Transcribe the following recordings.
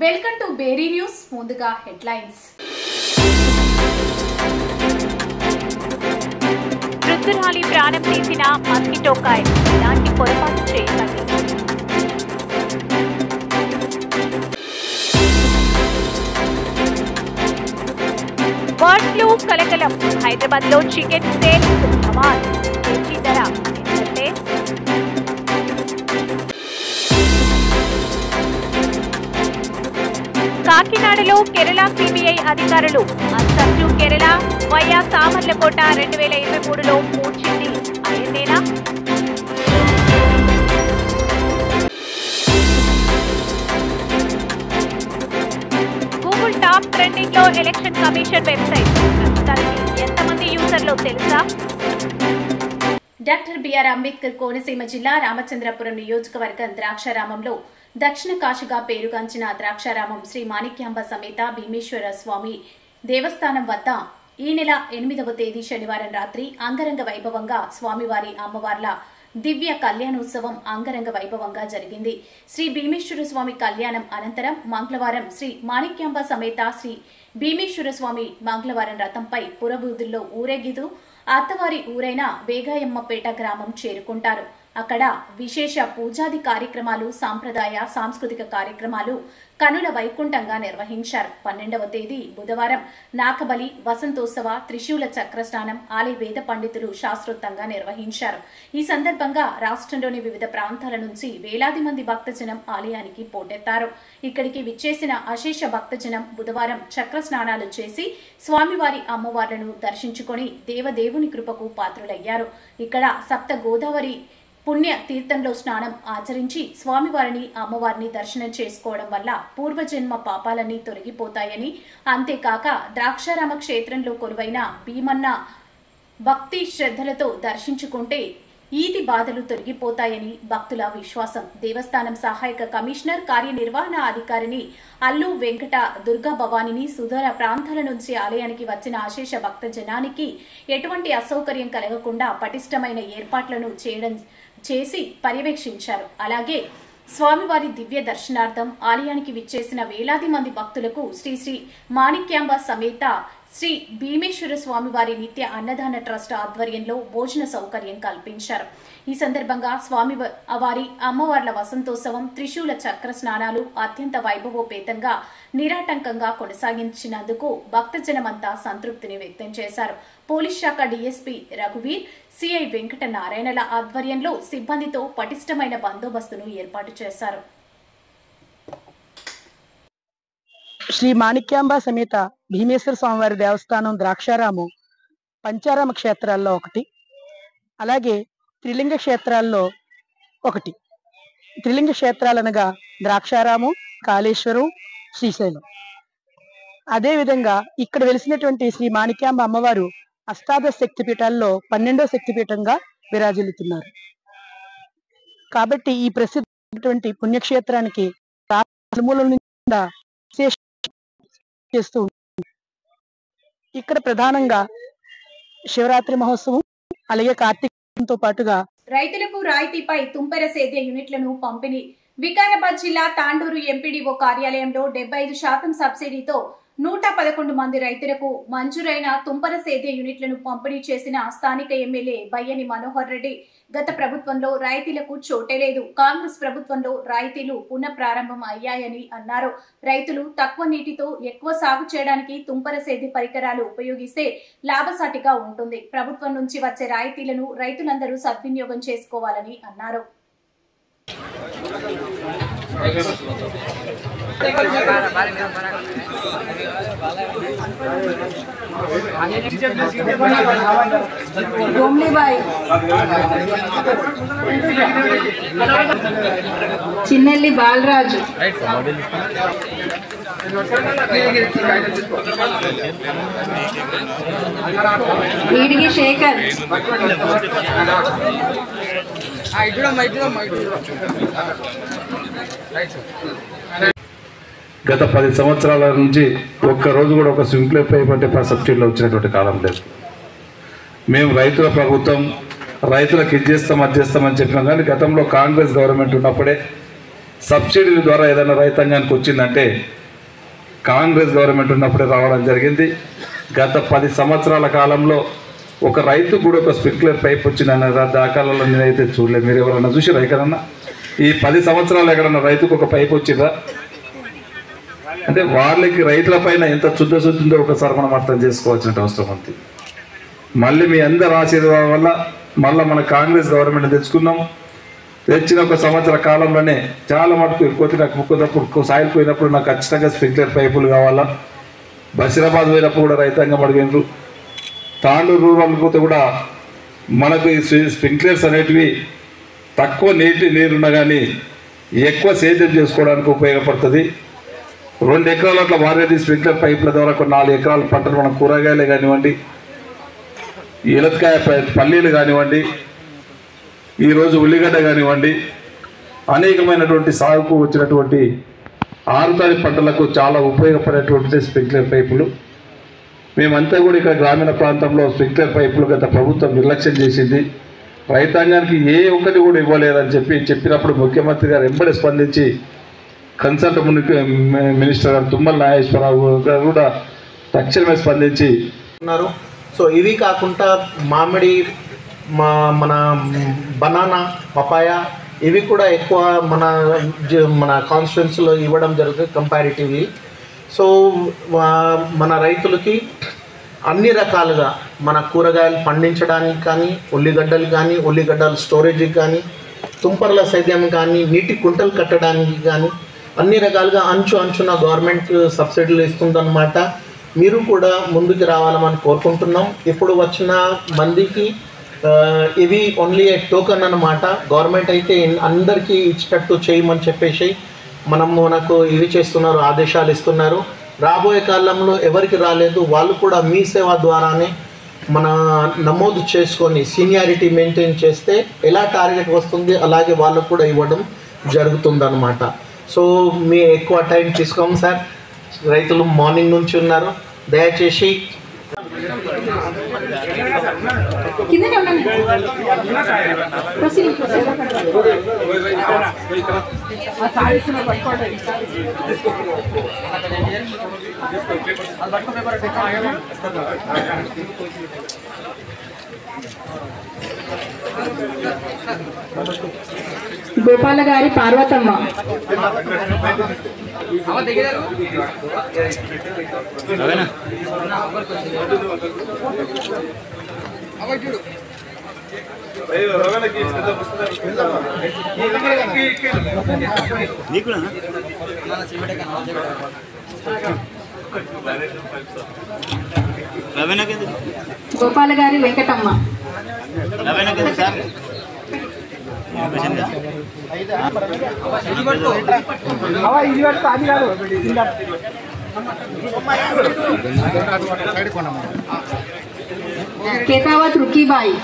Welcome to బేరీ news. ముందుగా headlines. Rudrali ప్రాణం తీసిన మస్కిటో కాయ్, ఇలాంటి పొరపాటు చేయకండి. బర్డ్ ఫ్లూ కలకలం. హైదరాబాద్ లో చికెన్ సేల్ ధమాల్. కేజీ ధర ఏంటంటే కాకినాడలో కేరళ సిబిఐ అధికారులు అస్సాం కేరళ వయా సామర్లకోట 2023లో పూడ్చింది అయ్యేనా? గూగుల్ టాప్ ట్రెండింగ్ లో ఎలక్షన్ కమిషన్ వెబ్సైట్ ప్రస్తుతానికి ఎంతమంది యూజర్లో తెలుసా? డాక్టర్ బిఆర్ అంబేద్కర్ కోనసీమ జిల్లా రామచంద్రపురం నియోజకవర్గం ద్రాక్షారామంలో దక్షిణ కాశీగా పేరుగాంచిన ద్రాక్షారామం శ్రీ మాణిక్యాంబ సమేత భీమేశ్వర స్వామి దేవస్థానం వద్ద ఈ నెల 8వ తేదీ శనివారం రాత్రి అంగరంగ వైభవంగా స్వామివారి అమ్మవార్ల దివ్య కళ్యాణోత్సవం అంగరంగ వైభవంగా జరిగింది. శ్రీ భీమేశ్వర స్వామి కళ్యాణం అనంతరం మంగళవారం శ్రీ మాణిక్యాంబ సమేత శ్రీ భీమేశ్వర స్వామి మంగళవారం రథంపై పురవీధుల్లో ఊరేగితూ అత్తవారి ఊరైన వేగాయమ్మపేట గ్రామం చేరుకుంటారు. అక్కడ విశేష పూజాది కార్యక్రమాలు, సాంప్రదాయ సాంస్కృతిక కార్యక్రమాలు కనుల వైకుంఠంగా నిర్వహించారు. 12వ తేదీ బుధవారం నాకబలి, వసంతోత్సవ, త్రిశూల చక్రస్నానం ఆలయ వేద పండితులు శాస్త్రోక్తంగా నిర్వహించారు. ఈ సందర్భంగా రాష్ట్రంలోని వివిధ ప్రాంతాల నుంచి వేలాది మంది భక్తజనం ఆలయానికి పోటెత్తారు. ఇక్కడికి విచ్చేసిన అశేష భక్తజనం బుధవారం చక్ర స్నానాలు చేసి స్వామివారి అమ్మవార్లను దర్శించుకొని దేవదేవుని కృపకు పాత్రులయ్యారు. ఇక్కడ సప్త గోదావరి పుణ్య తీర్థంలో స్నానం ఆచరించి స్వామివారిని అమ్మవారిని దర్శనం చేసుకోవడం వల్ల పూర్వజన్మ పాపాలన్నీ తొలగిపోతాయని, అంతేకాక ద్రాక్షారామ క్షేత్రంలో కొలువైన భీమన్న భక్తి శ్రద్ధలతో దర్శించుకుంటే ఈది బాధలు తొలగిపోతాయని భక్తుల విశ్వాసం. దేవస్థానం సహాయక కమిషనర్ కార్యనిర్వహణ అధికారిని అల్లు వెంకట దుర్గా భవానిని సుదూర ప్రాంతాల నుంచి ఆలయానికి వచ్చిన అశేష భక్త జనానికి ఎటువంటి అసౌకర్యం కలగకుండా పటిష్టమైన ఏర్పాట్లను చేసి పర్యవేక్షించారు. అలాగే స్వామివారి దివ్య దర్శనార్థం ఆలయానికి విచ్చేసిన వేలాది మంది భక్తులకు శ్రీ శ్రీ మాణిక్యాంబ సమేత శ్రీ భీమేశ్వర స్వామివారి నిత్య అన్నదాన ట్రస్ట్ ఆధ్వర్యంలో భోజన సౌకర్యం కల్పించారు. ఈ సందర్భంగా స్వామివారి అమ్మవార్ల వసంతోత్సవం, త్రిశూల చక్ర స్నానాలు అత్యంత వైభవోపేతంగా నిరాటంకంగా కొనసాగించినందుకు భక్తజనమంతా సంతృప్తిని వ్యక్తం చేశారు. పోలీస్ శాఖ డీఎస్పీ రఘువీర్, సిఐ వెంకట నారాయణల ఆధ్వర్యంలో సిబ్బందితో పటిష్టమైన బందోబస్తును ఏర్పాటు చేశారు. శ్రీ మాణిక్యాంబ సమేత భీమేశ్వర స్వామివారి దేవస్థానం ద్రాక్షారాము పంచారామ క్షేత్రాల్లో ఒకటి, అలాగే త్రిలింగ క్షేత్రాల్లో ఒకటి. త్రిలింగ క్షేత్రాలనగా ద్రాక్షారాము, కాళేశ్వరం, శ్రీశైలం. అదేవిధంగా ఇక్కడ వెలిసినటువంటి శ్రీ మాణిక్యాంబ అమ్మవారు అష్టాదశ శక్తిపీఠాల్లో 12వ శక్తిపీఠంగా విరాజిల్లుతున్నారు. కాబట్టి ఈ ప్రసిద్ధమైనటువంటి పుణ్యక్షేత్రానికి నలుమూలల నుంచి చేస్తూ ఇక్కడ ప్రధానంగా శివరాత్రి మహోత్సవం, అలాగే కార్తీకంతో పాటుగా రైతులకు రాయితీపై తుంపెర సేద్య యూనిట్లను పంపిణీ. వికారాబాద్ జిల్లా తాండూరు ఎంపీడీఓ కార్యాలయంలో 75% సబ్సిడీతో 111 మంది రైతులకు మంజూరైన తుంపర సేద్య యూనిట్లను పంపిణీ చేసిన స్థానిక ఎమ్మెల్యే బయ్యని మనోహర్ రెడ్డి, గత ప్రభుత్వంలో రాయితీలకు చోటే లేదు, కాంగ్రెస్ ప్రభుత్వంలో రాయితీలు పునఃప్రారంభం అయ్యాయని అన్నారు. రైతులు తక్కువ నీటితో ఎక్కువ సాగు చేయడానికి తుంపర సేద్య పరికరాలు ఉపయోగిస్తే లాభసాటిగా ఉంటుంది. ప్రభుత్వం నుంచి వచ్చే రాయితీలను రైతులందరూ సద్వినియోగం చేసుకోవాలని అన్నారు. చిన్నెల్లి బాలరాజు, ఈడిగి శేఖర్, గత 10 సంవత్సరాల నుంచి ఒక్కరోజు కూడా ఒక సింప్లిఫై సబ్సిడీలో వచ్చినటువంటి కాలం లేదు. మేము రైతుల ప్రభుత్వం, రైతులకు ఇది చేస్తాం అది చేస్తామని చెప్పినాం. కానీ గతంలో కాంగ్రెస్ గవర్నమెంట్ ఉన్నప్పుడే సబ్సిడీల ద్వారా ఏదైనా రైతాంగానికి వచ్చిందంటే కాంగ్రెస్ గవర్నమెంట్ ఉన్నప్పుడే రావడం జరిగింది. గత 10 సంవత్సరాల కాలంలో ఒక రైతు కూడా ఒక స్ప్రింక్లర్ పైప్ వచ్చిందన్న దాఖలలో నేనైతే చూడలేదు. మీరు ఎవరన్నా చూసిరా ఎక్కడన్నా? ఈ 10 సంవత్సరాలు ఎక్కడన్నా రైతుకు ఒక పైప్ వచ్చిందా? అంటే వాళ్ళకి రైతుల పైన ఎంత శుద్ధశుద్ధిందో ఒకసారి మనం అర్థం చేసుకోవాల్సిన అవసరం ఉంది. మళ్ళీ మీ అందరి ఆశీర్వాదం వల్ల మళ్ళీ మన కాంగ్రెస్ గవర్నమెంట్ తెచ్చుకున్నాం. తెచ్చిన ఒక సంవత్సర కాలంలోనే చాలా మటుకు ఎక్కువ నాకు ముక్కున్నప్పుడు సాయిల్ పోయినప్పుడు నాకు ఖచ్చితంగా స్ప్రింక్లర్ పైపులు కావాలా. బషీరాబాద్ పోయినప్పుడు కూడా రైతాంగం అడిగినారు. తాండూరు రూరల్ పోతే కూడా మనకు ఈ స్ప్రింక్లర్స్ అనేటివి తక్కువ నీరున్నా కానీ ఎక్కువ సేద్యం చేసుకోవడానికి ఉపయోగపడుతుంది. 2 ఎకరాలు అట్లా వారేది స్ప్రింక్లర్ పైపుల ద్వారా కొన్ని 4 ఎకరాల పంటలు మనం కూరగాయలే కానివ్వండి, ఇలతకాయ పల్లీలు కానివ్వండి, ఈరోజు ఉల్లిగడ్డ కానివ్వండి, అనేకమైనటువంటి సాగుకు వచ్చినటువంటి ఆరుతడి పంటలకు చాలా ఉపయోగపడేటువంటి స్ప్రింక్లర్ పైపులు. మేమంతా కూడా ఇక్కడ గ్రామీణ ప్రాంతంలో స్ప్రింక్లర్ పైపులు గత ప్రభుత్వం నిర్లక్ష్యం చేసింది. రైతాంగానికి ఏ ఒక్కటి కూడా ఇవ్వలేదని చెప్పినప్పుడు ముఖ్యమంత్రి గారు వెంబడి స్పందించి కన్సల్ట్ మినిస్టర్ గారు తుమ్మల నాగేశ్వరరావు గారు కూడా తక్షణమే స్పందించి ఉన్నారు. సో ఇవి కాకుండా మామిడి, మన బనానా, పపాయ ఇవి కూడా ఎక్కువ మన కాన్స్టిట్యున్సీలో ఇవ్వడం జరుగుతుంది కంపారిటివ్లీ. సో మన రైతులకి అన్ని రకాలుగా మన కూరగాయలు పండించడానికి కానీ, ఉల్లిగడ్డలు కానీ, ఉల్లిగడ్డల స్టోరేజ్కి కానీ, తుంపర్ల సేద్యం కానీ, నీటి కుంటలు కట్టడానికి కానీ అన్ని రకాలుగా అంచున గవర్నమెంట్ సబ్సిడీలు ఇస్తుందన్నమాట. మీరు కూడా ముందుకు రావాలని కోరుకుంటున్నాం. ఇప్పుడు వచ్చిన మందికి ఇవి ఓన్లీ ఏ టోకన్ అన్నమాట. గవర్నమెంట్ అయితే అందరికీ ఇచ్చేటట్టు చేయమని చెప్పేసి మనకు ఇవి చేస్తున్నారు, ఆదేశాలు ఇస్తున్నారు. రాబోయే కాలంలో ఎవరికి రాలేదు వాళ్ళు కూడా మీ సేవ ద్వారానే మన నమోదు చేసుకొని సీనియారిటీ మెయింటైన్ చేస్తే ఎలా టార్గెట్ వస్తుంది అలాగే వాళ్ళకు కూడా ఇవ్వడం జరుగుతుందన్నమాట. సో మీ ఎక్కువ టైం తీసుకోము సార్. రైతులు మార్నింగ్ నుంచి ఉన్నారు, దయచేసి గోపాల గారి పార్వతమ్మ, గోపాల గారి వెంకటమ్మ, కేతావత్ రుకీబాయి,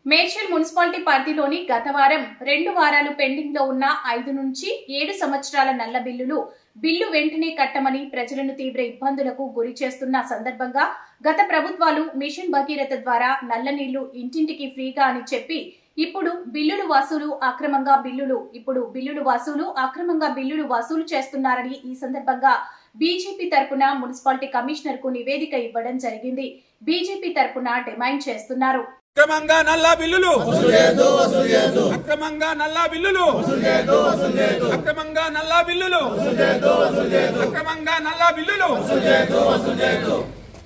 మేడ్చల్ మున్సిపాలిటీ పరిధిలోని గత వారం 2 వారాలు పెండింగ్ లో ఉన్న 5 నుంచి 7 సంవత్సరాల నల్ల బిల్లు వెంటనే కట్టమని ప్రజలను తీవ్ర ఇబ్బందులకు గురి చేస్తున్న సందర్భంగా గత ప్రభుత్వాలు మిషన్ భగీరథ ద్వారా నల్ల నీళ్లు ఇంటింటికి ఫ్రీగా అని చెప్పి ఇప్పుడు బిల్లులు వసూలు చేస్తున్నారని ఈ సందర్భంగా బీజేపీ తరపున మున్సిపాలిటీ కమిషనర్ కు నివేదిక ఇవ్వడం జరిగింది. బీజేపీ తరపున డిమాండ్ చేస్తున్నారు. అక్రమంగా నల్లా బిల్లులు అక్రమంగా నల్లా బిల్లులు అక్రమంగా నల్లా బిల్లులు అక్రమంగా నల్లా బిల్లులు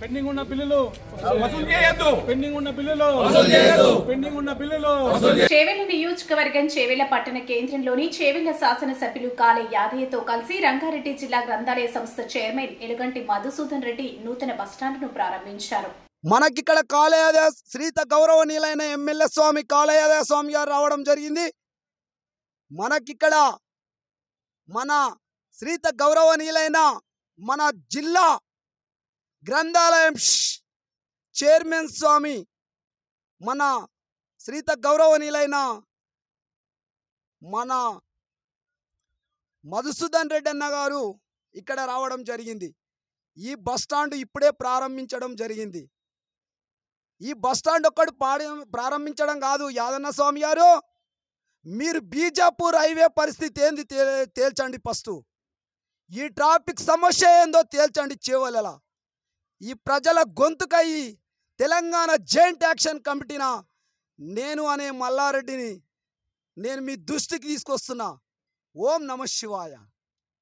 పెండింగ్ ఉన్న బిల్లులు వసూలు చేయొద్దు. పెండింగ్ ఉన్న బిల్లులు పెండింగ్ ఉన్న బిల్లులు. చేవెళ్ల నియోజకవర్గం చేవెళ్ల పట్టణ కేంద్రంలోని చేవెళ్ల శాసనసభ్యులు కాళే యాదయ్యతో కలిసి రంగారెడ్డి జిల్లా గ్రంథాలయ సంస్థ చైర్మన్ ఎలుగంటి మధుసూదన్ రెడ్డి నూతన బస్టాండ్ను ప్రారంభించారు. మనకిక్కడ కాళయాదయ శ్రీత గౌరవనీయులైన ఎమ్మెల్యే స్వామి కాళయాదయ స్వామి గారు రావడం జరిగింది. మనకిక్కడ మన శ్రీత గౌరవనీయులైన మన జిల్లా గ్రంథాలయం చైర్మన్ స్వామి మన శ్రీత గౌరవనీయులైన మన మధుసూదన్ రెడ్డి అన్న గారు ఇక్కడ రావడం జరిగింది. ఈ బస్టాండ్ ఇప్పుడే ప్రారంభించడం జరిగింది. ఈ బస్టాండ్ ఒక్కడు ప్రారంభించడం కాదు, యాదన్న స్వామి గారు మీరు బీజాపూర్ హైవే పరిస్థితి ఏంది తేల్చండి. ఫస్ట్ ఈ ట్రాఫిక్ సమస్య ఏందో తేల్చండి. చేవలలా ఈ ప్రజల గొంతుకై తెలంగాణ జాయింట్ యాక్షన్ కమిటీన నేను అనే మల్లారెడ్డిని నేను మీ దృష్టికి తీసుకొస్తున్నా. ఓం నమః శివాయ.